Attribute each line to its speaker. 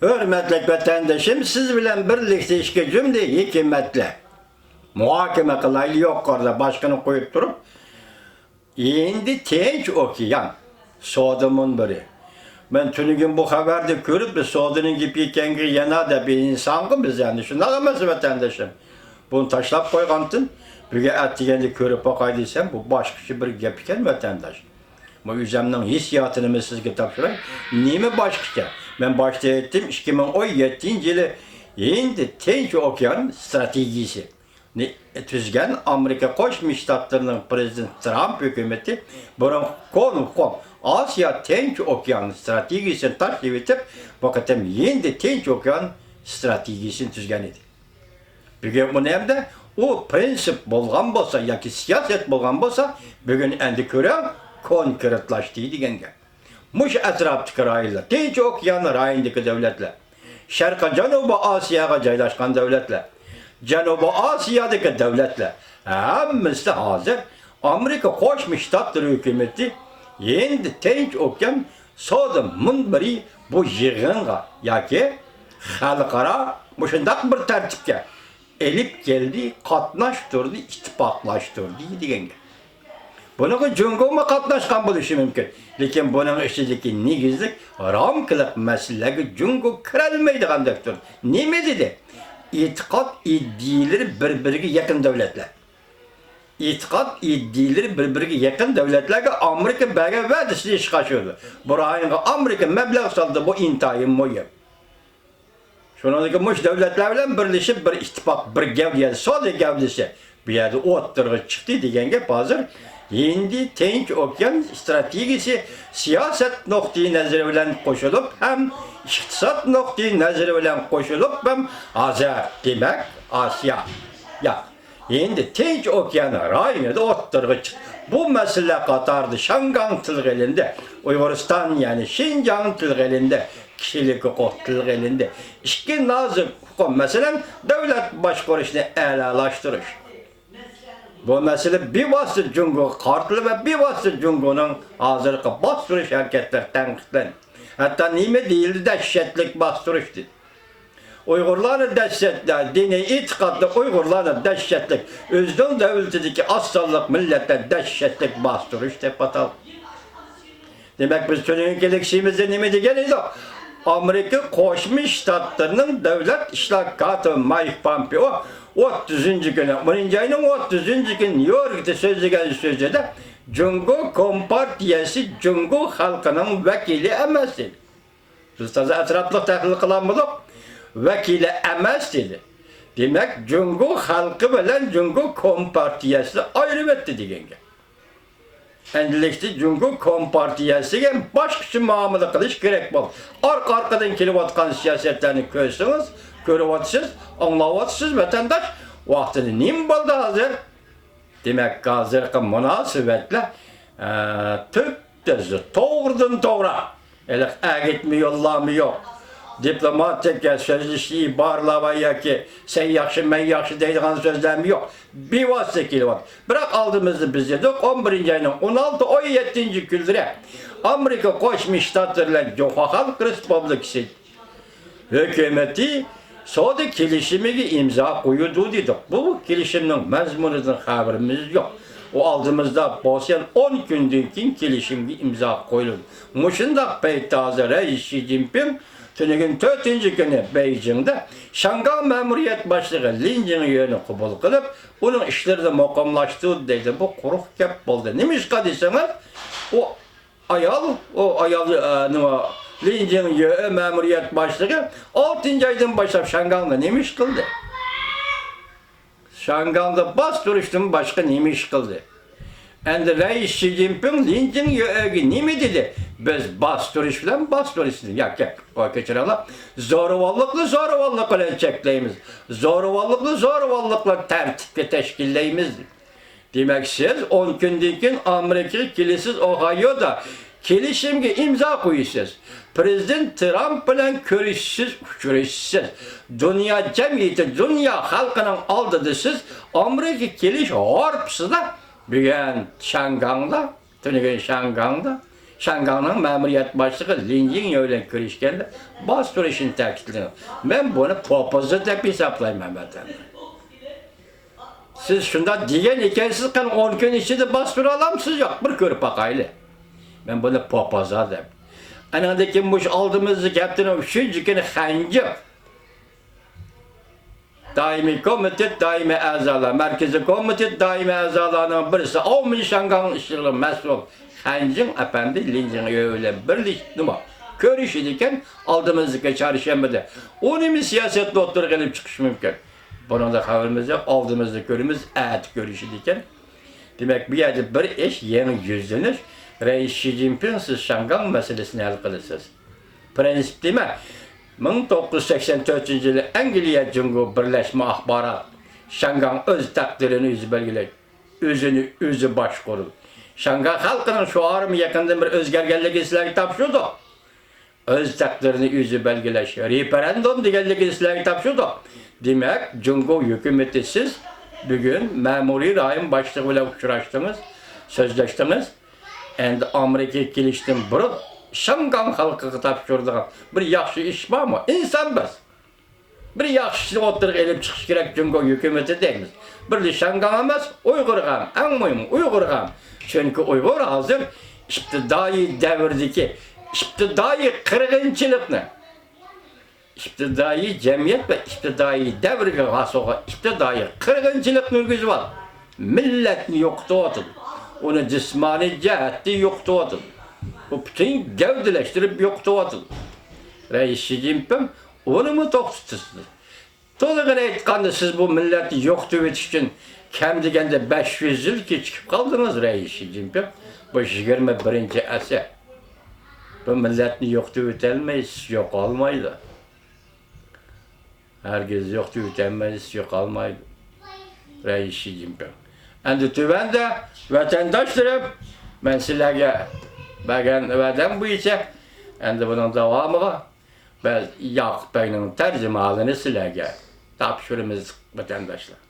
Speaker 1: Hürmetli vatandaşım, siz bilen birlikte işe cümle hükümetle muhakeme kılaylı yok orada başkanı koyup durup endi tinç okuyan Soğudumun biri. Ben tünügün bu haberde görüp de Soğudunun gibi ikengi yana da bir insan biz yani. Şuna kalması vatandaşım. Bunu taşlap koygantın. Bir ettiğini görüp bakaydıysam bu başka bir gepiken vatandaş. Bu üzemden hissiyatını mı sizge tapşırayım? Nime başka? Ben başta ettim 2017 yılı endi tinç okuyan stratejisi. Tüzgen Amerika Koşmuş Ştatlarının Prezident Trump hükümeti bunun konu Asya Tinç Okyan stratejisini taşıyıp etip vakıtım yendi Tinç Okyan stratejisini tüzgen edip. Bugün bunu hem de o prensip bolgan bolsa yoki siyaset bolgan bolsa bugün endi kören konkretlaştı degenge. Muş etrafdaki rayonlar, Tinç Okyan rayonundaki devletler, Şarkı Janubi Asya'ya joylashgan devletler, Janubi Asya'daki devletler hemmisi hazır Amerika Koşmuş Ştatları hükümeti endi Tinç Okyan Soğudumun biri bu yığınga yoki xalqaro muşundaq bir tertipke elip geldi, katnaştırdı, ittifaklaştırdı degenge. Bunun Jungo mu katnaşkan buluşı mümkün. Lekin bunun içindeki negizlik ramkılık meseleleri Jungo kirelmeydiğindir. Neme dedi? İtikat iddiaları birbirine yakın devletler. İtikat iddiaları birbirine yakın devletlerge Amerika belge verdisi iş kaçırdı. Buraya Amerika meblağ saldı bu intayın moyu. Şunadaki muş devletlerle birleşip bir ittifak, bir gevdiyedi, sadece gevdisi bir yerde ottırgı çıktı degenge hazır. Endi Tinç Okyan stratejisi siyaset noktayı nazarı bilen koşulup hem iktisat noktayı nazarı bilen koşulup hem hazır demek Asya. Ya endi Tinç Okyan rayonunda ottırgı çıktı. Bu mesele Katar'da Şangan tılgılında, Uyguristan yani Şincan tılgılında, kişilik hukuk tılgılında. İşki nazik hukuk mesela devlet başkuruşunu elalaştırış. Bu mesele bir vasıta Jungo kartlı ve bir vasıta Jungo'nun hazırlıkı bastırış hareketler tenkitlen. Hatta nime değildi dehşetlik bastırıştı. Uygurların dehşetler, dini itikadlı Uygurların dehşetlik, özden devletindeki asıllık millete dehşetlik bastırış tepatal. Demek biz tünün gerekçemizde nime diyeniz o. Amerika Koşmuş Ştatlarının devlet işlakatı Mike Pompeo 30. günü, 10. ayının 30. günü New York'ta sözlügen sözde Jungo Kompartiyası Jungo halkının vekili emas dedi. Biz taze etraflık tahlil kılanmadık. Vekili emas dedi. Demek Jungo halkı bilen Jungo Kompartiyası ayrı etti degenge. Endilikti Jungo Kompartiyası'ya başka muamele kılış gerek bol. Arkadan kelip atkan siyasetlerini görsünüz, görüvatsız, anlavatsız vatandaş vaktini nim boldu hazır. Demek hazırki münasibetle Türk düzü doğrudan doğra. Elek ağitmi yollami yok. Diplomatik sözleşiyi barlava ki sen yaxşı ben yaxşı deydiğin sözlemi yok. Bir vasıta kilowatt. Bırak aldığımızda biz dedik 11. ayının 16-17. gündüre Amerika Koşmuş Ştatları Cumhuriyet Halk Respublikası hükümeti Soğudu kilişimi imza koyuldu dedik. Bu kilişimin mezmunundan haberimiz yok. O aldığımızda Bosyan 10 gündeki kilişimi imza koyuldu. Muşundak peytazı Reis Xi Jinping tünügün 4. günü Beijing'de Şangay Memuriyet Başlığı Lin Jingyu'nu kabul kılıp onun işleri mukamlaştı dedi. Bu kuruk kep oldu. Neymiş kadısınız? O ayal Lin Jingyu Memuriyet Başlığı 6. aydan başlayıp Şangay'da neymiş kıldı? Şangay'da bas duruştum başka neymiş kıldı? And Reis Xi Jinping Lin Jingyu'ya neymi dedi? Biz bastırış filan bastırış dedi. Ya o geçirelim. Zorvallıkla çekleyimiz. Zorvallıkla tertipli teşkilleyimiz. Demek siz 10 gündeki Amerika kilisiz Ohio'da kilişimge imza koyuyorsunuz. Prezident Trump bilen görüşsüz. Dünya cemiyeti, dünya halkının aldığı siz Amerika kiliş harpsızda bugün Şangay'da, tünügün Şangay'da Şanganın memuriyet başlığı Linjin öyle görüşkende bastırışını takitliyor. Ben bunu popozı da hesaplayayım efendim. Siz şunda diyen hikayesiz kan 10 gün içinde bastır alamsız yok. Bir körü bakaylı. Ben bunu popoza dedim. Anadaki bu aldığımızı yaptığını üçüncü günü hancı. Daimi komite, daimi azalar, merkezi komite, daimi azalarının birisi. O Şangan işçiliği mesul. Hancın efendi Linjin öyle birleşti mi? Görüşürken aldığımızı çarşambada. Onu mu siyasetle oturup gelip çıkış mümkün? Bunun da haberimiz yok. Aldığımızda görümüz görüşürken. Demek bir yerde bir iş yeni yüzlenir. Reis Xi Jinping siz Şangan meselesini hal kılırsınız. Prensip değil mi? 1984 yılı Angliya Cumhuriyeti Birleşme Ahbarat Şangan öz takdirini özü belgileyip özünü özü başkurur. Şangan halkının şu ağrımı yakında bir özgergenlik islahı tapşırdı. Öz takdirini özü belgileş. Referandum diyenlik islahı tapşırdı. Demek Cumhuriyet hükümeti siz bugün memuri rayın başlığıyla uçuraştınız, sözleştiniz. Endi Amerika'ya geliştim bulup Şangan halkı tapşırdığın bir yaxşı iş var mı? İnsan biz. Bir yaxşı oturup elip çıkış gerek Cumhuriyet hükümeti deyimiz. Bir de Şangan emas, Uygurgan, en mühim Uygurgan. Çünkü Uygur hazır iktidai devirdeki iktidai kırgınçılıkını İptidai cemiyet ve iptidai devrge hasıga iptidai kırgınçılık mülgüzü var. Milletini yoktu atın. Onu cismani cehette yoktu atın. O bütün gevdeleştirip yoktu atın. Reis Xi Jinping onu mu toktutustu? Tolağına etkandı siz bu milleti yoktu için kem degende 500 yıl ki çıkıp kaldınız Reis Xi Jinping. Bu 21. asır. Bu milletini yoktu etelmeyiz, yok olmaydı. Herkes yoktu, ütenmeniz yok almaydı. Reis Xi Jinping. Endi tüvende vatandaşlarım, ben sizlerge veden bu içe, endi bunun devamı ben Yakup Bey'in tercümanını sizlerge tapşırımız vatandaşlar.